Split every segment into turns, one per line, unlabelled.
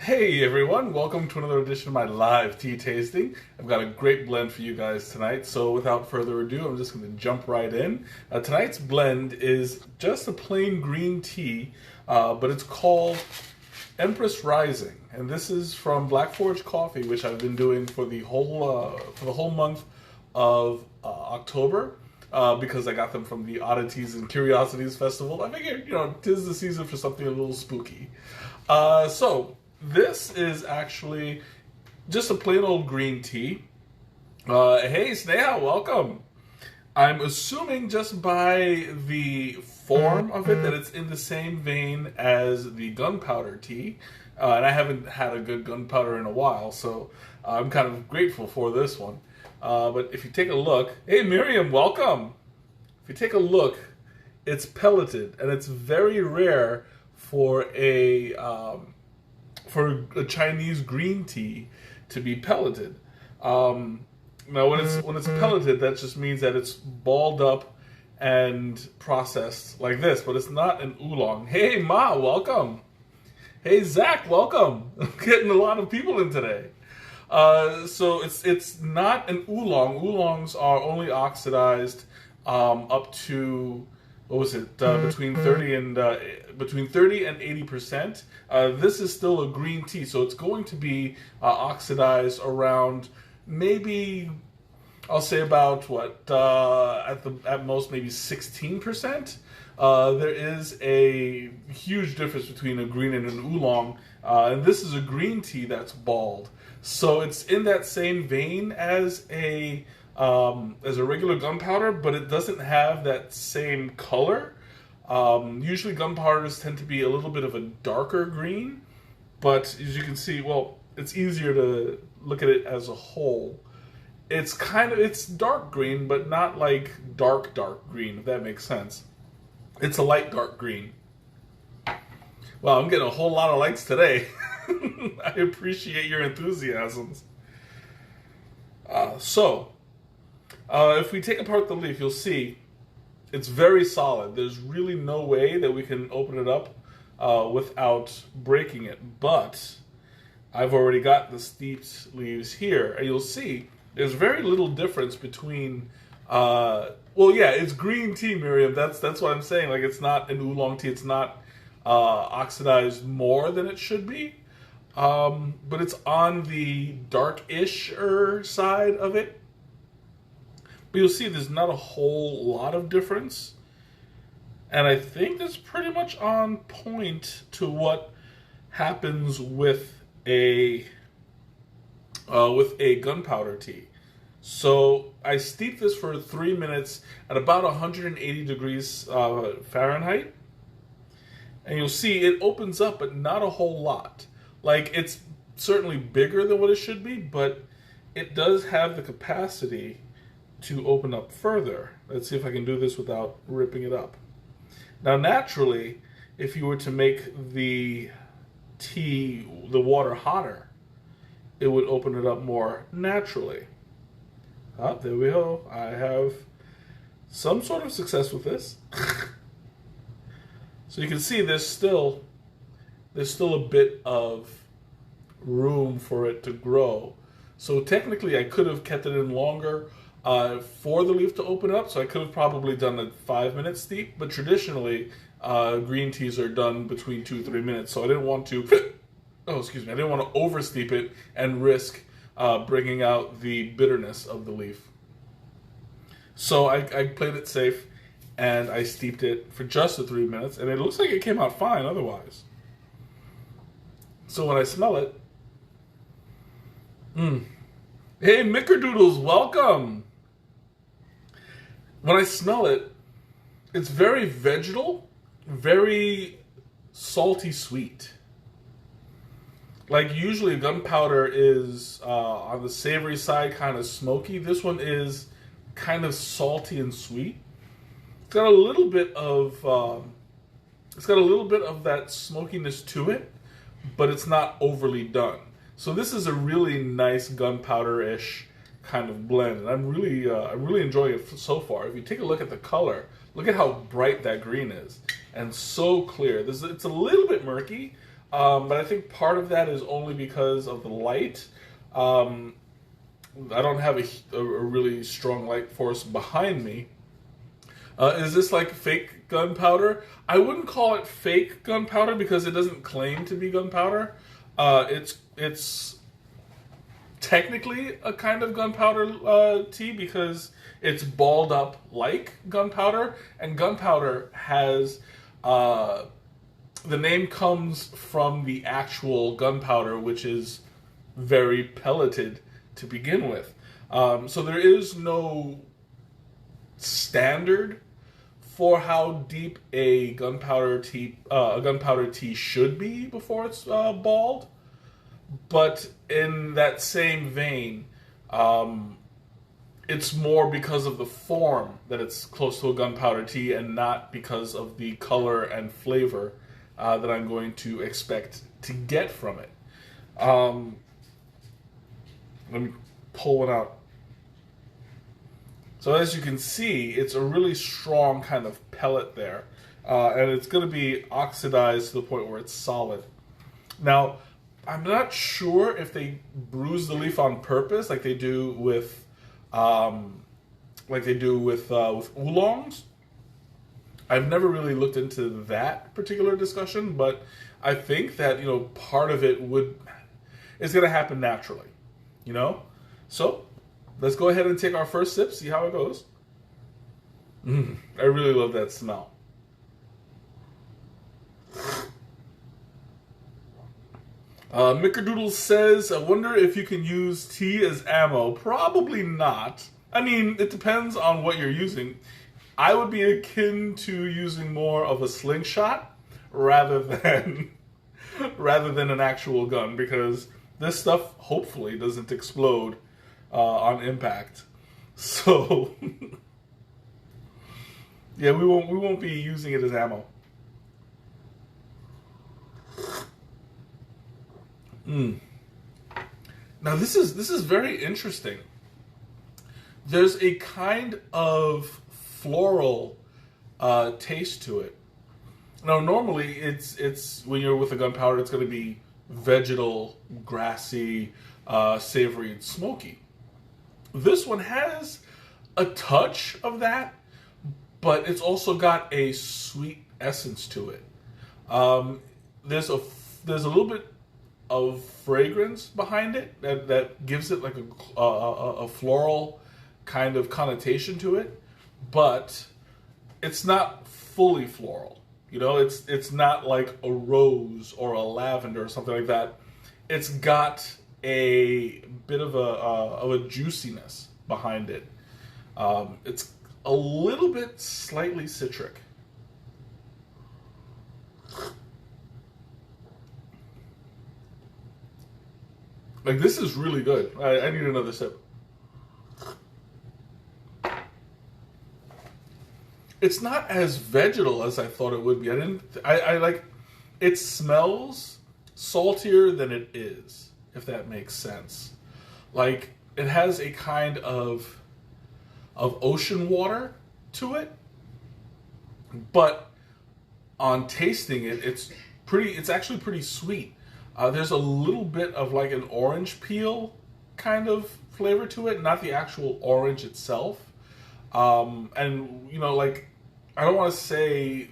Hey everyone, welcome to another edition of my live tea tasting. I've got a great blend for you guys tonight, so without further ado, I'm just going to jump right in. Tonight's blend is just a plain green tea, but it's called Empress Rising, and this is from Black Forge Coffee, which I've been doing for the whole month of October. Because I got them from the Oddities and Curiosities Festival. I figured, tis the season for something a little spooky. So this is actually just a plain old green tea. Hey, Sneha, welcome. I'm assuming just by the form of it that it's in the same vein as the gunpowder tea. And I haven't had a good gunpowder in a while, so I'm kind of grateful for this one. But if you take a look, hey Miriam, welcome. If you take a look, it's pelleted, and it's very rare for a Chinese green tea to be pelleted. Now, when it's pelleted, that just means that it's balled up and processed like this, but it's not an oolong. Hey Ma, welcome. Hey Zach, welcome. I'm getting a lot of people in today. So it's not an oolong. Oolongs are only oxidized up to between 30 and 80%. This is still a green tea, so it's going to be oxidized around maybe I'll say about at most maybe 16%. There is a huge difference between a green and an oolong, and this is a green tea that's balled. So it's in that same vein as a regular gunpowder, but it doesn't have that same color. Usually gunpowders tend to be a little bit of a darker green, but as you can see, well, it's easier to look at it as a whole. It's dark green, but not like dark green, if that makes sense. It's a light dark green. Wow, I'm getting a whole lot of likes today. I appreciate your enthusiasms. If we take apart the leaf, you'll see it's very solid. There's really no way that we can open it up without breaking it. But I've already got the steeped leaves here, and you'll see there's very little difference between. It's green tea, Miriam. That's what I'm saying. Like, it's not an oolong tea. It's not oxidized more than it should be. But it's on the dark-ish-er side of it. But you'll see there's not a whole lot of difference. And I think that's pretty much on point to what happens with a gunpowder tea. So I steep this for 3 minutes at about 180 degrees Fahrenheit. And you'll see it opens up, but not a whole lot. Like, it's certainly bigger than what it should be, but it does have the capacity to open up further. Let's see if I can do this without ripping it up. Now, naturally, if you were to make the water hotter, it would open it up more naturally. There we go. I have some sort of success with this. So you can see there's still a bit of room for it to grow. So technically I could have kept it in longer for the leaf to open up, so I could have probably done a 5-minute steep, but traditionally green teas are done between 2 to 3 minutes, so I didn't want to I didn't want to over steep it and risk bringing out the bitterness of the leaf. So I played it safe, and I steeped it for just the 3 minutes, and it looks like it came out fine otherwise. So when I smell it, hey Mickerdoodles, welcome! When I smell it, it's very vegetal, very salty sweet. Like, usually gunpowder is on the savory side, kind of smoky. This one is kind of salty and sweet. It's got a little bit of that smokiness to it, but it's not overly done. So this is a really nice gunpowder-ish kind of blend, and I'm really enjoying it so far. If you take a look at the color, look at how bright that green is, and so clear. It's a little bit murky, But I think part of that is only because of the light. Um, I don't have a really strong light force behind me. Is this like fake gunpowder? I wouldn't call it fake gunpowder because it doesn't claim to be gunpowder. It's technically a kind of gunpowder tea because it's balled up like gunpowder, and gunpowder has the name comes from the actual gunpowder, which is very pelleted to begin with. So there is no standard for how deep a gunpowder tea should be before it's balled. But in that same vein, it's more because of the form that it's close to a gunpowder tea, and not because of the color and flavor that I'm going to expect to get from it. Let me pull one out. So as you can see, it's a really strong kind of pellet there. And it's going to be oxidized to the point where it's solid. Now, I'm not sure if they bruise the leaf on purpose, like they do with oolongs. I've never really looked into that particular discussion, but I think that part of it is going to happen naturally, So let's go ahead and take our first sip, see how it goes. I really love that smell. Mickerdoodle says, I wonder if you can use tea as ammo. Probably not. I mean, it depends on what you're using. I would be akin to using more of a slingshot rather than an actual gun, because this stuff hopefully doesn't explode on impact. So yeah, we won't be using it as ammo. Now this is very interesting. There's a kind of floral taste to it. Now normally it's when you're with a gunpowder, it's going to be vegetal, grassy, savory, and smoky. This one has a touch of that, but it's also got a sweet essence to it. There's a little bit of fragrance behind it that gives it like a floral kind of connotation to it, but it's not fully floral. It's not like a rose or a lavender or something like that. It's got a bit of a juiciness behind it. It's a little bit slightly citric. Like, this is really good. I need another sip. It's not as vegetal as I thought it would be. I like, it smells saltier than it is, if that makes sense. Like, it has a kind of ocean water to it, but on tasting it, it's actually pretty sweet. There's a little bit of like an orange peel kind of flavor to it, not the actual orange itself. And like, I don't want to say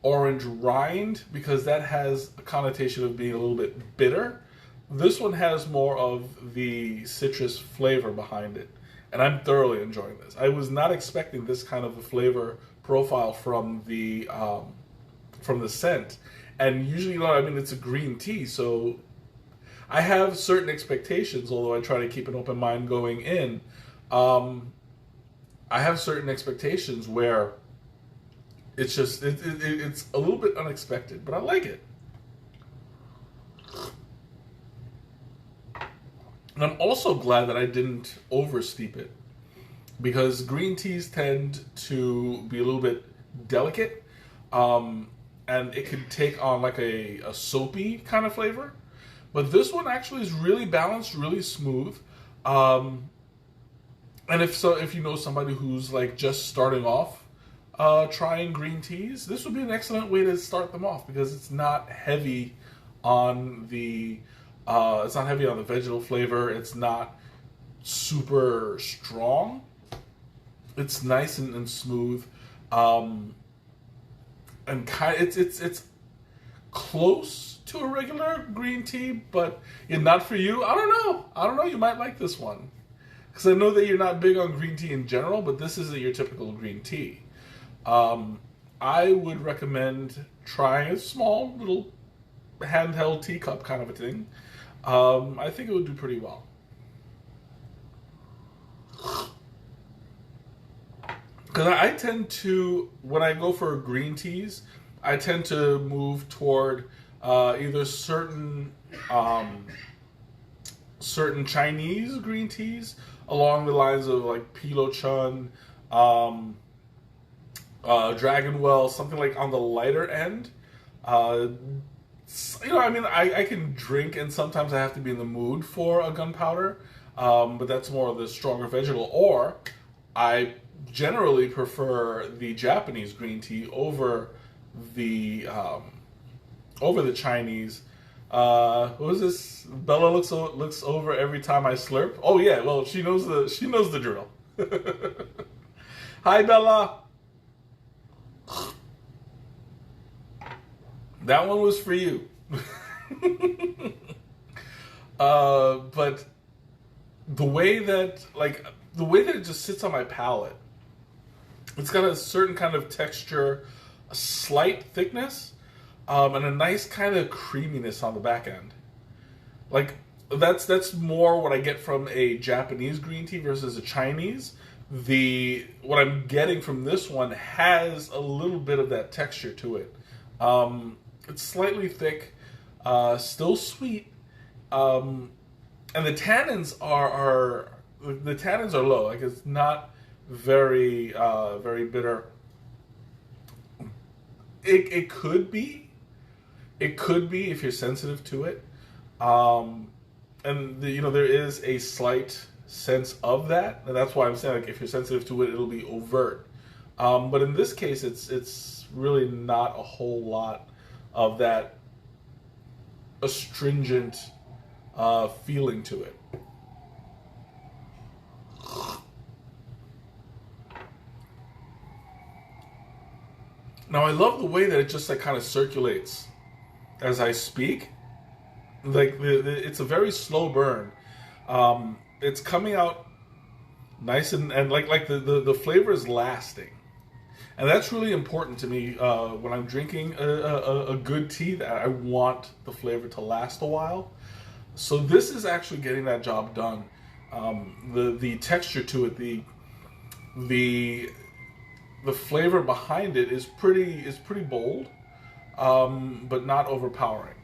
orange rind because that has a connotation of being a little bit bitter. This one has more of the citrus flavor behind it, and I'm thoroughly enjoying this. I was not expecting this kind of a flavor profile from the scent. And usually, it's a green tea, so I have certain expectations, although I try to keep an open mind going in. I have certain expectations where it's just, it's a little bit unexpected, but I like it. And I'm also glad that I didn't oversteep it, because green teas tend to be a little bit delicate. And it could take on like a soapy kind of flavor. But this one actually is really balanced, really smooth. And if you know somebody who's like just starting off trying green teas, this would be an excellent way to start them off because it's not heavy on the vegetal flavor. It's not super strong. It's nice and smooth, and it's close to a regular green tea, but not for you. I don't know. You might like this one because I know that you're not big on green tea in general, but this isn't your typical green tea. I would recommend trying a small little handheld teacup kind of a thing. I think it would do pretty well. Because I tend to, when I go for green teas, I tend to move toward either certain Chinese green teas along the lines of like Pilo Chun, Dragon Well, something like on the lighter end. I can drink, and sometimes I have to be in the mood for a gunpowder, but that's more of the stronger vegetal. Or I generally prefer the Japanese green tea over the Chinese. What was this? Bella looks over every time I slurp. Oh yeah, well she knows the drill. Hi Bella. That one was for you. But the way that it just sits on my palate, it's got a certain kind of texture, a slight thickness, and a nice kind of creaminess on the back end. Like that's more what I get from a Japanese green tea versus a Chinese. What I'm getting from this one has a little bit of that texture to it. It's slightly thick, still sweet, and the tannins are low. Like it's not very bitter. It could be if you're sensitive to it, and there is a slight sense of that, and that's why I'm saying like if you're sensitive to it, it'll be overt. But in this case, it's really not a whole lot of that astringent feeling to it. Now I love the way that it just like kind of circulates as I speak. Like it's a very slow burn. It's coming out nice and like the flavor is lasting. And that's really important to me when I'm drinking a good tea, that I want the flavor to last a while. So this is actually getting that job done. The texture to it, the flavor behind it is pretty bold, but not overpowering.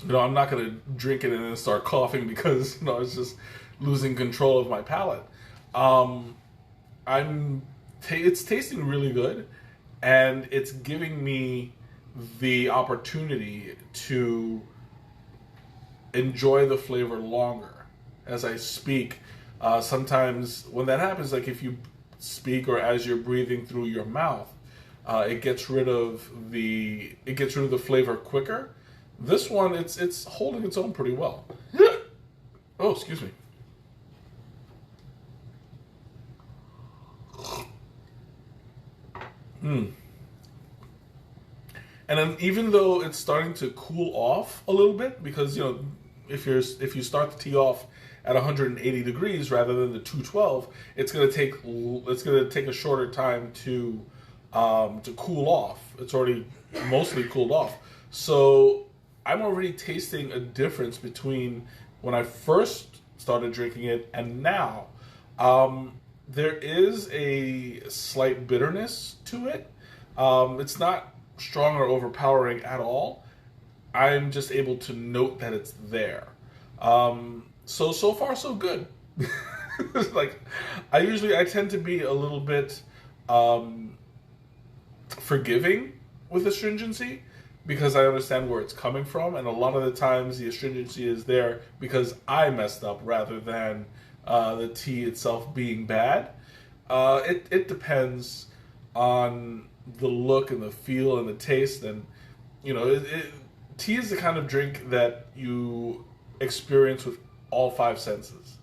I'm not going to drink it and then start coughing because it's just losing control of my palate. It's tasting really good, and it's giving me the opportunity to enjoy the flavor longer as I speak. Sometimes when that happens, like if you speak or as you're breathing through your mouth, it gets rid of the flavor quicker. This one, it's holding its own pretty well. Oh, excuse me. And then even though it's starting to cool off a little bit, because if you start the tea off at 180 degrees rather than the 212, it's gonna take a shorter time to cool off. It's already mostly cooled off, so I'm already tasting a difference between when I first started drinking it and now. There is a slight bitterness to it. It's not strong or overpowering at all. I'm just able to note that it's there. So far so good. Like I tend to be a little bit forgiving with astringency because I understand where it's coming from, and a lot of the times the astringency is there because I messed up rather than the tea itself being bad. It depends on the look and the feel and the taste. And tea is the kind of drink that you experience with all five senses.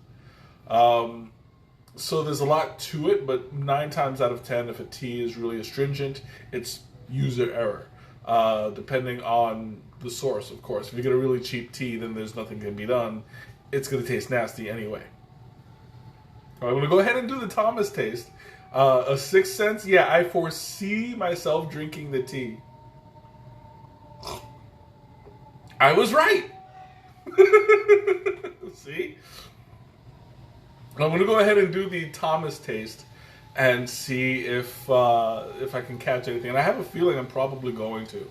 So there's a lot to it, but 9 times out of 10, if a tea is really astringent, it's user error, depending on the source, of course. If you get a really cheap tea, then there's nothing can be done. It's going to taste nasty anyway. I'm going to go ahead and do the Thomas taste. A 6 cents, yeah, I foresee myself drinking the tea. I was right. See? I'm going to go ahead and do the Thomas taste and see if I can catch anything. And I have a feeling I'm probably going to.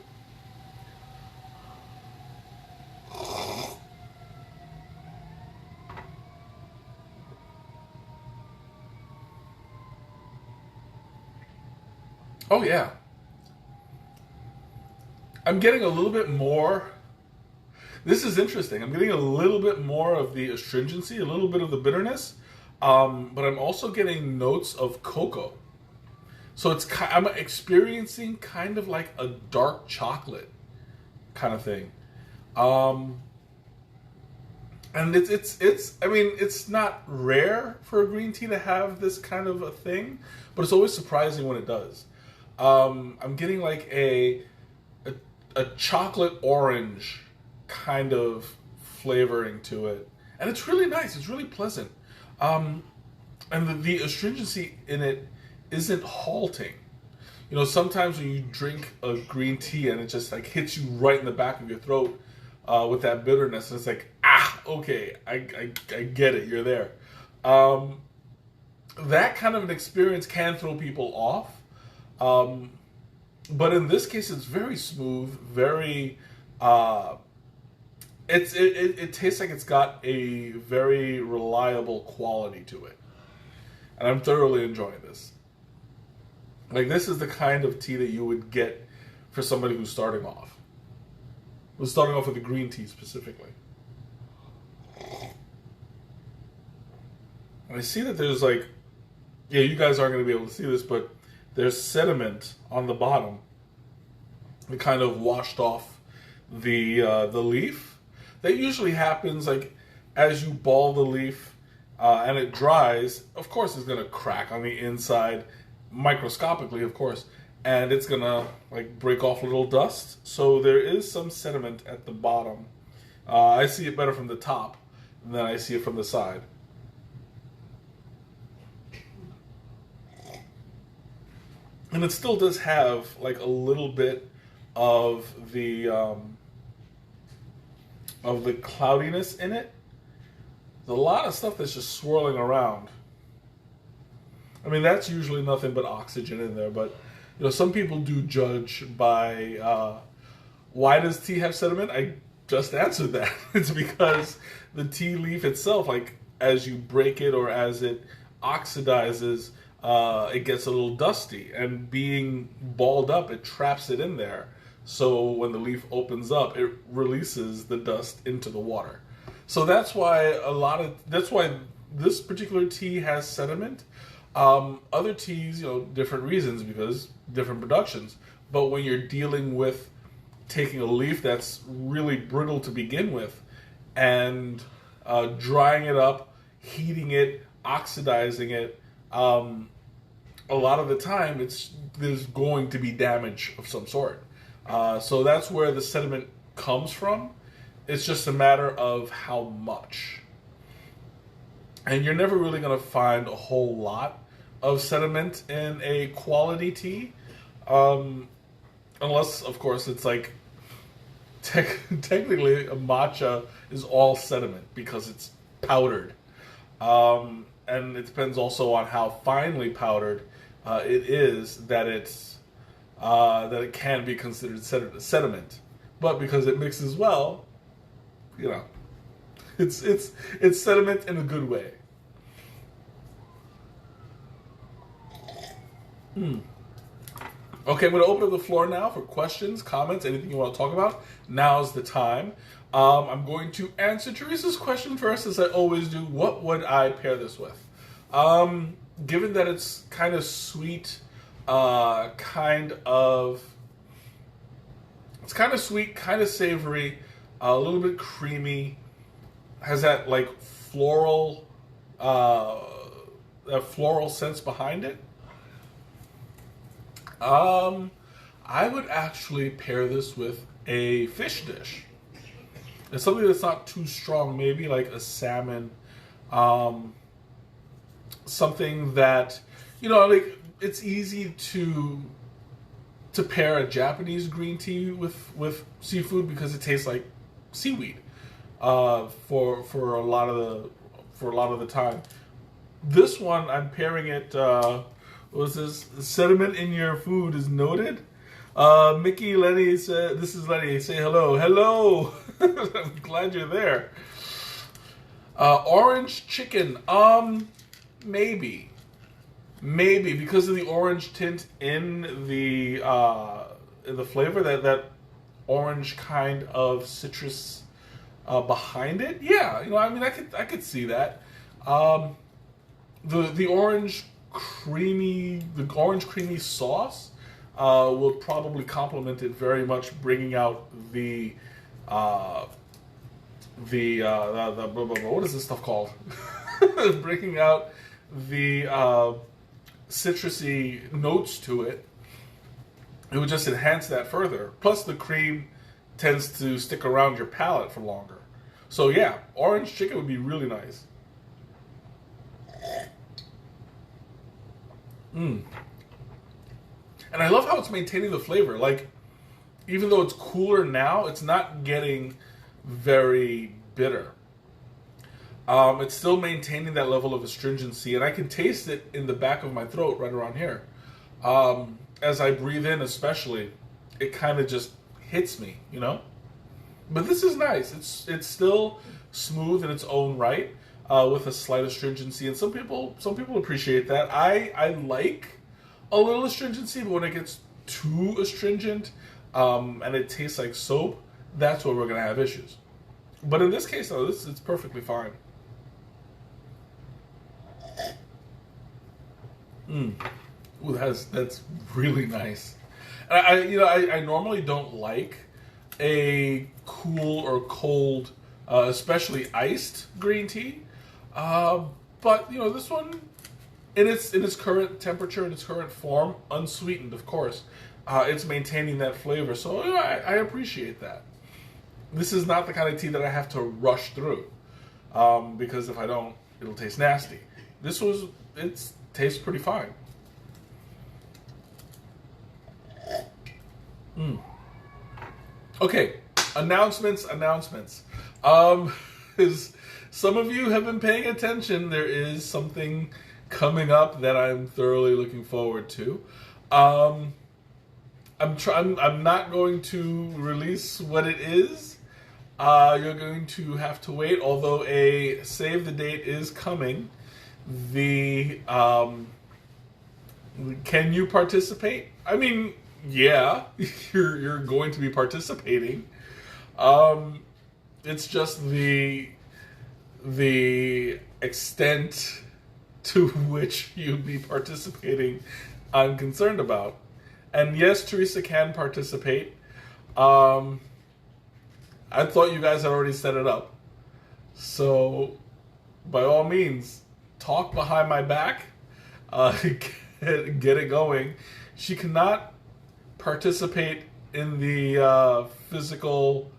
Oh, yeah. I'm getting a little bit more. This is interesting. I'm getting a little bit more of the astringency, a little bit of the bitterness, but I'm also getting notes of cocoa. So I'm experiencing kind of like a dark chocolate kind of thing. And it's not rare for a green tea to have this kind of a thing, but it's always surprising when it does. I'm getting like a chocolate orange kind of flavoring to it, and it's really nice. It's really pleasant, and the astringency in it isn't halting. Sometimes when you drink a green tea and it just like hits you right in the back of your throat with that bitterness, and it's like, okay, I get it. You're there. That kind of an experience can throw people off. But in this case, it's very smooth, very, it tastes like it's got a very reliable quality to it. And I'm thoroughly enjoying this. Like, this is the kind of tea that you would get for somebody who's starting off. Who's starting off with a green tea specifically. And I see that there's like, yeah, you guys aren't going to be able to see this, but there's sediment on the bottom. It kind of washed off the leaf. That usually happens like as you ball the leaf and it dries. Of course, it's gonna crack on the inside, microscopically, of course, and it's gonna like break off little dust. So there is some sediment at the bottom. I see it better from the top than I see it from the side. And it still does have like a little bit of the cloudiness in it. There's a lot of stuff that's just swirling around. I mean, that's usually nothing but oxygen in there, but some people do judge by why does tea have sediment? I just answered that. It's because the tea leaf itself, like as you break it or as it oxidizes, it gets a little dusty, and being balled up, it traps it in there. So when the leaf opens up, it releases the dust into the water. So that's why this particular tea has sediment. Other teas, different reasons, because different productions. But when you're dealing with taking a leaf that's really brittle to begin with and drying it up, heating it, oxidizing it, a lot of the time there's going to be damage of some sort. So that's where the sediment comes from. It's just a matter of how much. And you're never really going to find a whole lot of sediment in a quality tea. Unless, of course, it's like technically a matcha is all sediment because it's powdered. And it depends also on how finely powdered it is that it can be considered sediment. But because it mixes well, it's sediment in a good way. Okay, I'm going to open up the floor now for questions, comments, anything you want to talk about. Now's the time. I'm going to answer Teresa's question first, as I always do. What would I pair this with? Given that it's kind of sweet, It's kind of sweet, kind of savory, a little bit creamy. Has that like floral, uh, that floral sense behind it. Um, I would actually pair this with a fish dish. It's something that's not too strong, maybe like a salmon, um, something that like it's easy to pair a Japanese green tea with seafood because it tastes like seaweed for a lot of the time. This one I'm pairing it. What was this? Sediment in your food is noted. Mickey Lenny said, "This is Lenny. Say hello, hello. I'm glad you're there." Orange chicken. Maybe because of the orange tint in the flavor, that orange kind of citrus behind it. Yeah, I mean, I could see that. The orange creamy sauce will probably complement it very much, bringing out what is this stuff called? Bringing out the citrusy notes to it. It would just enhance that further. Plus, the cream tends to stick around your palate for longer. So yeah, orange chicken would be really nice. Mm. And I love how it's maintaining the flavor. Like, even though it's cooler now, it's not getting very bitter. It's still maintaining that level of astringency, and I can taste it in the back of my throat, right around here. As I breathe in, especially, it kind of just hits me, But this is nice. It's still smooth in its own right, with a slight astringency, and some people appreciate that. I like a little astringency, but when it gets too astringent, and it tastes like soap, that's where we're gonna have issues. But in this case, though, it's perfectly fine. Mm. Ooh, that's really nice. And I normally don't like a cool or cold, especially iced green tea. But this one, in its current temperature, in its current form, unsweetened, of course, it's maintaining that flavor. So I appreciate that. This is not the kind of tea that I have to rush through, because if I don't, it'll taste nasty. It tastes pretty fine. Mm. Okay, announcements. As some of you have been paying attention, there is something coming up that I'm thoroughly looking forward to. I'm not going to release what it is. You're going to have to wait, although a save the date is coming. Can you participate? I mean, yeah, you're going to be participating. It's just the extent to which you'd be participating I'm concerned about. And yes, Teresa can participate. I thought you guys had already set it up. So, by all means, talk behind my back. Get it going. She cannot participate in the physical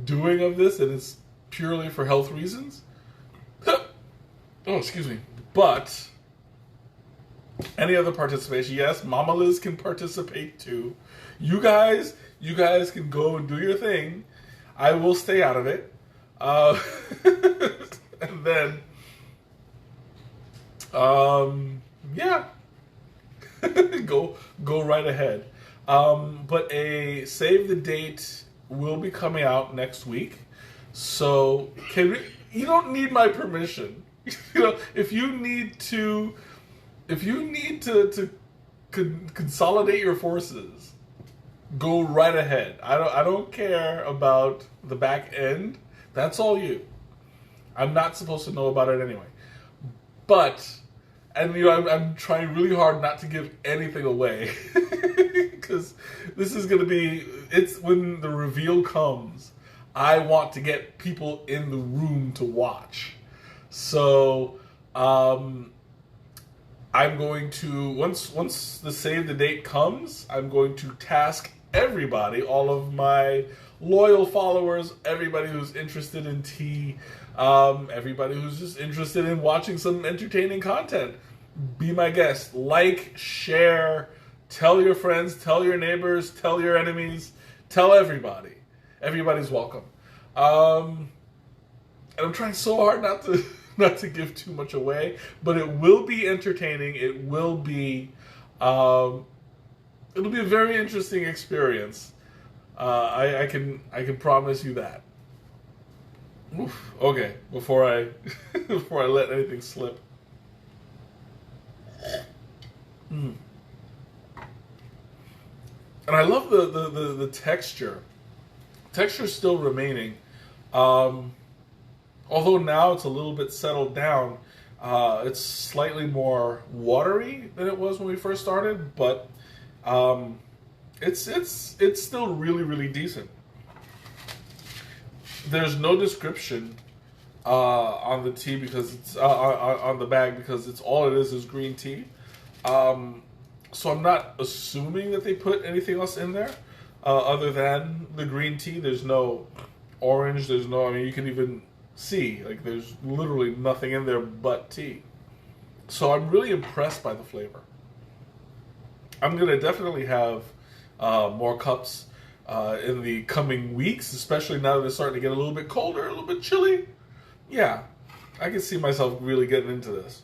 doing of this, and it's purely for health reasons. Oh, excuse me. But any other participation, yes, Mama Liz can participate too. You guys can go and do your thing. I will stay out of it. And then, yeah, go right ahead. But a save the date will be coming out next week. So you don't need my permission. If you need to consolidate your forces, go right ahead. I don't care about the back end. That's all you. I'm not supposed to know about it anyway. But And you know, I'm trying really hard not to give anything away because this is going to be. It's when the reveal comes. I want to get people in the room to watch. So I'm going to once the save the date comes, I'm going to task everybody, all of my loyal followers, everybody who's interested in tea, everybody who's just interested in watching some entertaining content. Be my guest. Like, share, tell your friends, tell your neighbors, tell your enemies, tell everybody. Everybody's welcome. And I'm trying so hard not to give too much away, but it will be entertaining. It will be it'll be a very interesting experience. I can promise you that. Oof. Okay, before I before I let anything slip. And I love the texture. Texture's still remaining. Although now it's a little bit settled down, it's slightly more watery than it was when we first started, but it's still really, really decent. There's no description on the tea because it's on the bag because it's all it is green tea. So I'm not assuming that they put anything else in there other than the green tea. There's no orange. There's no. I mean, you can even see like there's literally nothing in there but tea. So I'm really impressed by the flavor. I'm gonna definitely have more cups in the coming weeks, especially now that it's starting to get a little bit colder, a little bit chilly. Yeah, I can see myself really getting into this.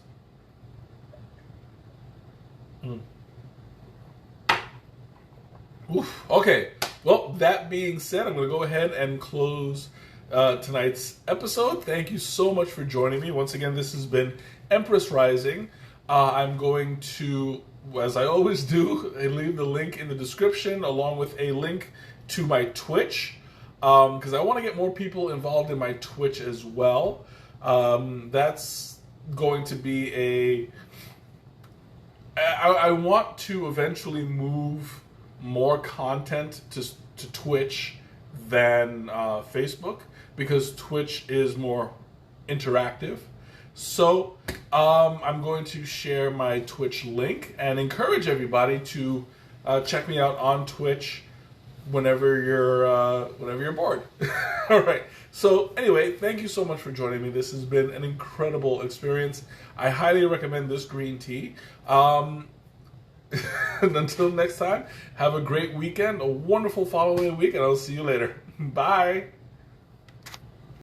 Oof. Okay, well, that being said, I'm going to go ahead and close tonight's episode. Thank you so much for joining me. Once again, this has been Empress Rising. I'm going to, as I always do, I leave the link in the description along with a link to my Twitch because I want to get more people involved in my Twitch as well. That's going to be I want to eventually move more content to Twitch than Facebook because Twitch is more interactive. So I'm going to share my Twitch link and encourage everybody to check me out on Twitch whenever you're bored. All right. So anyway, thank you so much for joining me. This has been an incredible experience. I highly recommend this green tea. And until next time, have a great weekend, a wonderful following week, and I'll see you later. Bye.